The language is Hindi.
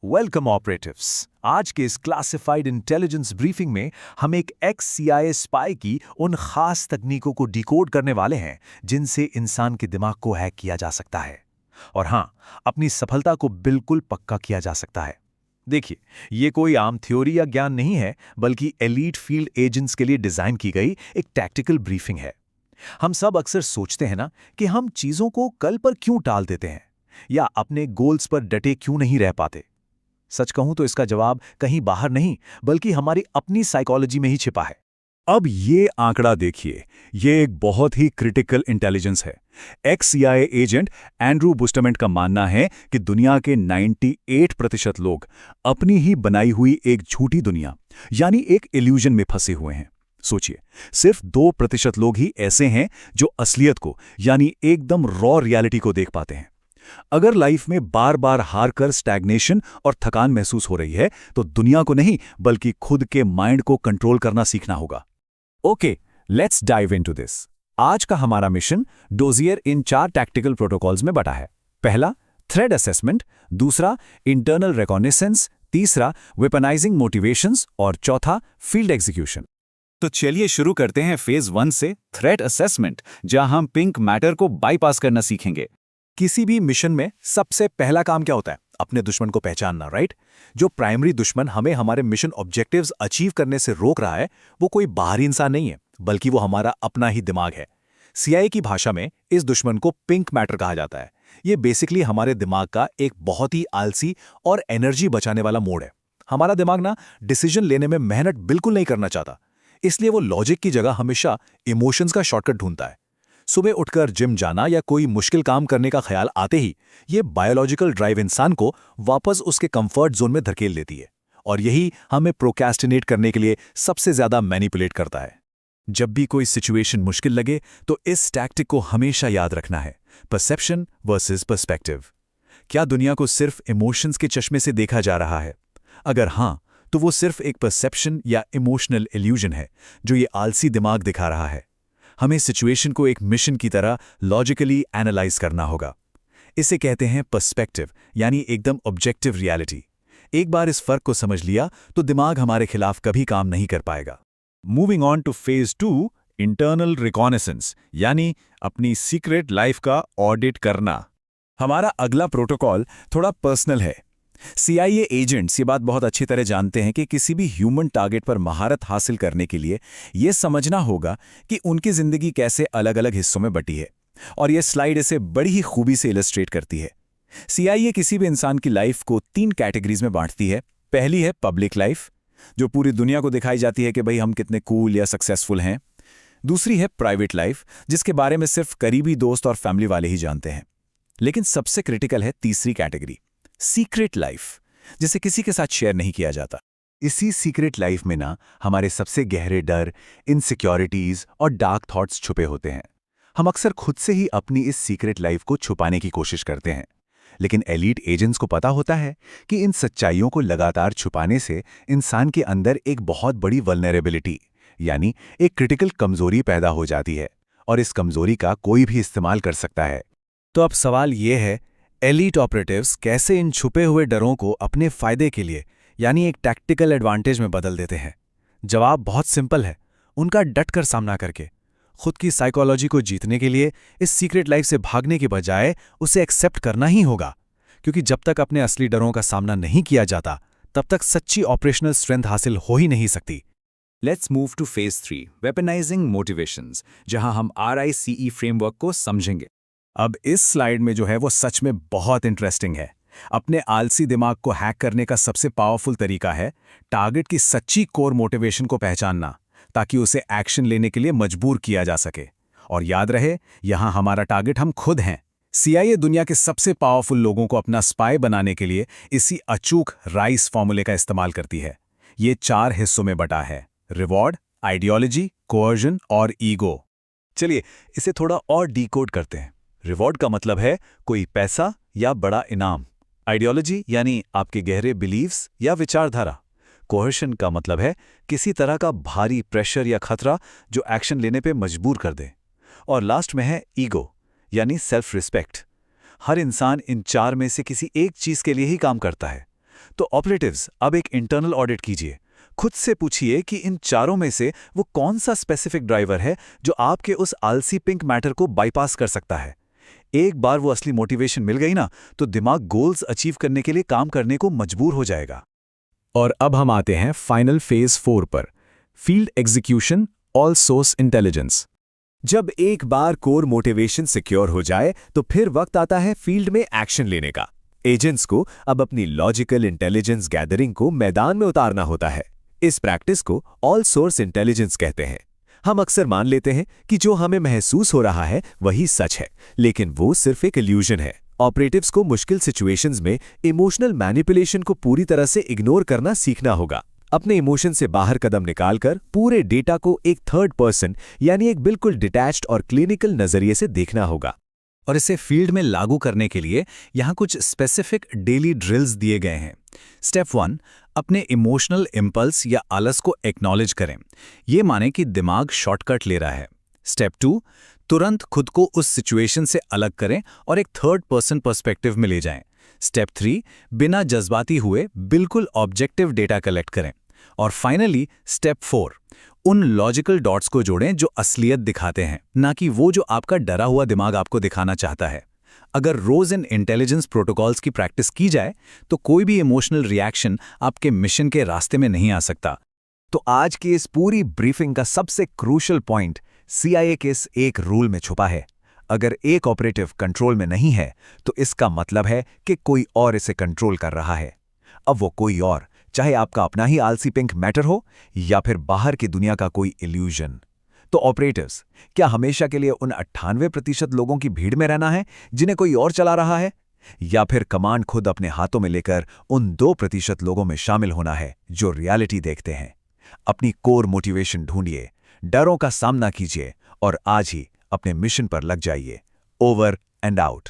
Welcome operatives. आज के इस क्लासिफाइड इंटेलिजेंस ब्रीफिंग में हम एक एक्स सीआईए स्पाई की उन खास तकनीकों को डिकोड करने वाले हैं जिनसे इंसान के दिमाग को हैक किया जा सकता है और हां, अपनी सफलता को बिल्कुल पक्का किया जा सकता है। देखिए, ये कोई आम थ्योरी या ज्ञान नहीं है, बल्कि एलीट फील्ड एजेंट्स के लिए डिजाइन की गई एक टैक्टिकल ब्रीफिंग है। हम सब अक्सर सोचते हैं ना कि हम चीजों को कल पर क्यों टाल देते हैं या अपने गोल्स पर डटे क्यों नहीं रह पाते। सच कहूं तो इसका जवाब कहीं बाहर नहीं, बल्कि हमारी अपनी साइकोलॉजी में ही छिपा है। अब ये आंकड़ा देखिए, ये एक बहुत ही क्रिटिकल इंटेलिजेंस है। एक्स सीआईए एजेंट एंड्रू बुस्टमेंट का मानना है कि दुनिया के 98% लोग अपनी ही बनाई हुई एक झूठी दुनिया यानी एक इल्यूजन में फंसे हुए हैं। सोचिए, सिर्फ 2% लोग ही ऐसे हैं जो असलियत को यानी एकदम रॉ रियलिटी को देख पाते हैं। अगर लाइफ में बार बार हार कर स्टैग्नेशन और थकान महसूस हो रही है तो दुनिया को नहीं बल्कि खुद के माइंड को कंट्रोल करना सीखना होगा। Okay, let's dive into this. आज का हमारा मिशन डोजियर इन 4 टैक्टिकल प्रोटोकॉल्स में बटा है। पहला, थ्रेड असेसमेंट। दूसरा, इंटरनल रिकॉग्निसेंस। तीसरा, वेपनाइजिंग मोटिवेशंस। और चौथा, फील्ड एग्जीक्यूशन। तो चलिए शुरू करते हैं फेज 1 से, थ्रेड असेसमेंट, जहां हम पिंक मैटर को बाईपास करना सीखेंगे। किसी भी मिशन में सबसे पहला काम क्या होता है? अपने दुश्मन को पहचानना, राइट? जो प्राइमरी दुश्मन हमें हमारे मिशन ऑब्जेक्टिव्स अचीव करने से रोक रहा है, वो कोई बाहरी इंसान नहीं है, बल्कि वो हमारा अपना ही दिमाग है। सीआईए की भाषा में इस दुश्मन को पिंक मैटर कहा जाता है। ये बेसिकली हमारे दिमाग का एक बहुत ही आलसी और एनर्जी बचाने वाला मोड है। हमारा दिमाग ना डिसीजन लेने में मेहनत बिल्कुल नहीं करना चाहता, इसलिए वो लॉजिक की जगह हमेशा इमोशंस का शॉर्टकट ढूंढता है। सुबह उठकर जिम जाना या कोई मुश्किल काम करने का ख्याल आते ही ये बायोलॉजिकल ड्राइव इंसान को वापस उसके कंफर्ट जोन में धकेल देती है, और यही हमें प्रोक्रेस्टिनेट करने के लिए सबसे ज्यादा मैनिपुलेट करता है। जब भी कोई सिचुएशन मुश्किल लगे तो इस टैक्टिक को हमेशा याद रखना है, परसेप्शन वर्सेस पर्सपेक्टिव। क्या दुनिया को सिर्फ इमोशंस के चश्मे से देखा जा रहा है? अगर हां, तो वो सिर्फ एक परसेप्शन या इमोशनल इल्यूजन है जो ये आलसी दिमाग दिखा रहा है। हमें सिचुएशन को एक मिशन की तरह लॉजिकली एनालाइज करना होगा। इसे कहते हैं पर्सपेक्टिव, यानी एकदम ऑब्जेक्टिव रियलिटी। एक बार इस फर्क को समझ लिया तो दिमाग हमारे खिलाफ कभी काम नहीं कर पाएगा। Moving on two phase 2, internal reconnaissance, यानी अपनी सीक्रेट लाइफ का ऑडिट करना। हमारा अगला प्रोटोकॉल थोड़ा पर्सनल है। सीआईए एजेंट्स ये बात बहुत अच्छी तरह जानते हैं कि किसी भी ह्यूमन टारगेट पर महारत हासिल करने के लिए ये समझना होगा कि उनकी जिंदगी कैसे अलग अलग हिस्सों में बटी है, और ये स्लाइड इसे बड़ी ही खूबी से इलस्ट्रेट करती है। सीआईए किसी भी इंसान की लाइफ को 3 कैटेगरीज में बांटती है। पहली है पब्लिक लाइफ, जो पूरी दुनिया को दिखाई जाती है कि भाई हम कितने कूल या सक्सेसफुल हैं। दूसरी है प्राइवेट लाइफ, जिसके बारे में सिर्फ करीबी दोस्त और फैमिली वाले ही जानते हैं। लेकिन सबसे क्रिटिकल है तीसरी कैटेगरी, सीक्रेट लाइफ, जिसे किसी के साथ शेयर नहीं किया जाता। इसी सीक्रेट लाइफ में ना हमारे सबसे गहरे डर, इनसिक्योरिटीज और डार्क थॉट्स छुपे होते हैं। हम अक्सर खुद से ही अपनी इस सीक्रेट लाइफ को छुपाने की कोशिश करते हैं, लेकिन एलीट एजेंट्स को पता होता है कि इन सच्चाइयों को लगातार छुपाने से इंसान के अंदर एक बहुत बड़ी वल्नरेबिलिटी यानी एक क्रिटिकल कमजोरी पैदा हो जाती है, और इस कमजोरी का कोई भी इस्तेमाल कर सकता है। तो अब सवाल यह है, एलीट ऑपरेटिव्स कैसे इन छुपे हुए डरों को अपने फायदे के लिए यानी एक टैक्टिकल एडवांटेज में बदल देते हैं? जवाब बहुत सिंपल है, उनका डटकर सामना करके। खुद की साइकोलॉजी को जीतने के लिए इस सीक्रेट लाइफ से भागने के बजाय उसे एक्सेप्ट करना ही होगा, क्योंकि जब तक अपने असली डरों का सामना नहीं किया जाता तब तक सच्ची ऑपरेशनल स्ट्रेंथ हासिल हो ही नहीं सकती। Let's move two phase 3, weaponising motivations, जहां हम RICE फ्रेमवर्क को समझेंगे। अब इस स्लाइड में जो है वो सच में बहुत इंटरेस्टिंग है। अपने आलसी दिमाग को हैक करने का सबसे पावरफुल तरीका है टारगेट की सच्ची कोर मोटिवेशन को पहचानना, ताकि उसे एक्शन लेने के लिए मजबूर किया जा सके। और याद रहे, यहां हमारा टारगेट हम खुद हैं। सीआईए दुनिया के सबसे पावरफुल लोगों को अपना स्पाई बनाने के लिए इसी अचूक राइस फॉर्मूले का इस्तेमाल करती है। ये 4 हिस्सों में बटा है: रिवॉर्ड, आइडियोलॉजी, कोअर्जन और ईगो। चलिए इसे थोड़ा और डिकोड करते हैं। रिवॉर्ड का मतलब है कोई पैसा या बड़ा इनाम। आइडियोलॉजी यानी आपके गहरे बिलीव्स या विचारधारा। कोहर्शन का मतलब है किसी तरह का भारी प्रेशर या खतरा जो एक्शन लेने पे मजबूर कर दे। और लास्ट में है ईगो यानी सेल्फ रिस्पेक्ट। हर इंसान इन 4 में से किसी एक चीज के लिए ही काम करता है, तो ऑपरेटिव्स अब एक इंटरनल ऑडिट कीजिए। खुद से पूछिए कि इन चारों में से वो कौन सा स्पेसिफिक ड्राइवर है जो आपके उस आलसी पिंक मैटर को बाईपास कर सकता है। एक बार वो असली मोटिवेशन मिल गई ना, तो दिमाग गोल्स अचीव करने के लिए काम करने को मजबूर हो जाएगा। और अब हम आते हैं फाइनल फेज 4 पर, field execution all source intelligence. जब एक बार कोर मोटिवेशन सिक्योर हो जाए तो फिर वक्त आता है फील्ड में एक्शन लेने का। एजेंट्स को अब अपनी लॉजिकल इंटेलिजेंस गैदरिंग को मैदान में उतारना होता है। इस प्रैक्टिस को ऑल सोर्स इंटेलिजेंस कहते हैं। हम अक्सर मान लेते हैं कि जो हमें महसूस हो रहा है वही सच है, लेकिन वो सिर्फ एक इल्यूजन है। ऑपरेटिव्स को मुश्किल सिचुएशंस में इमोशनल मैनिपुलेशन को पूरी तरह से इग्नोर करना सीखना होगा। अपने इमोशन से बाहर कदम निकालकर पूरे डेटा को एक थर्ड पर्सन यानी एक बिल्कुल डिटैच्ड और क्लिनिकल नजरिए से देखना होगा। और इसे फील्ड में लागू करने के लिए यहाँ कुछ स्पेसिफिक डेली ड्रिल्स दिए गए हैं। स्टेप 1, अपने इमोशनल इम्पल्स या आलस को एक्नॉलेज करें। ये माने कि दिमाग शॉर्टकट ले रहा है। स्टेप 2, तुरंत खुद को उस सिचुएशन से अलग करें और एक थर्ड पर्सन पर्सपेक्टिव में ले जाएं। स्टेप 3, बिना जज्बाती हुए बिल्कुल ऑब्जेक्टिव डेटा कलेक्ट करें। और फाइनली स्टेप 4, उन लॉजिकल डॉट्स को जोड़ें जो असलियत दिखाते हैं, ना कि वो जो आपका डरा हुआ दिमाग आपको दिखाना चाहता है। अगर रोज इन इंटेलिजेंस प्रोटोकॉल्स की प्रैक्टिस की जाए तो कोई भी इमोशनल रिएक्शन आपके मिशन के रास्ते में नहीं आ सकता। तो आज की इस पूरी ब्रीफिंग का सबसे क्रूशल पॉइंट CIA के इस एक रूल में छुपा है। अगर एक ऑपरेटिव कंट्रोल में नहीं है तो इसका मतलब है कि कोई और इसे कंट्रोल कर रहा है। अब वो कोई और, चाहे आपका अपना ही आलसी पिंक मैटर हो या फिर बाहर की दुनिया का कोई इल्यूजन। तो ऑपरेटिव्स, क्या हमेशा के लिए उन 98% लोगों की भीड़ में रहना है जिन्हें कोई और चला रहा है, या फिर कमांड खुद अपने हाथों में लेकर उन 2% लोगों में शामिल होना है जो रियलिटी देखते हैं? अपनी कोर मोटिवेशन ढूंढिए, डरों का सामना कीजिए और आज ही अपने मिशन पर लग जाइए। Over and out.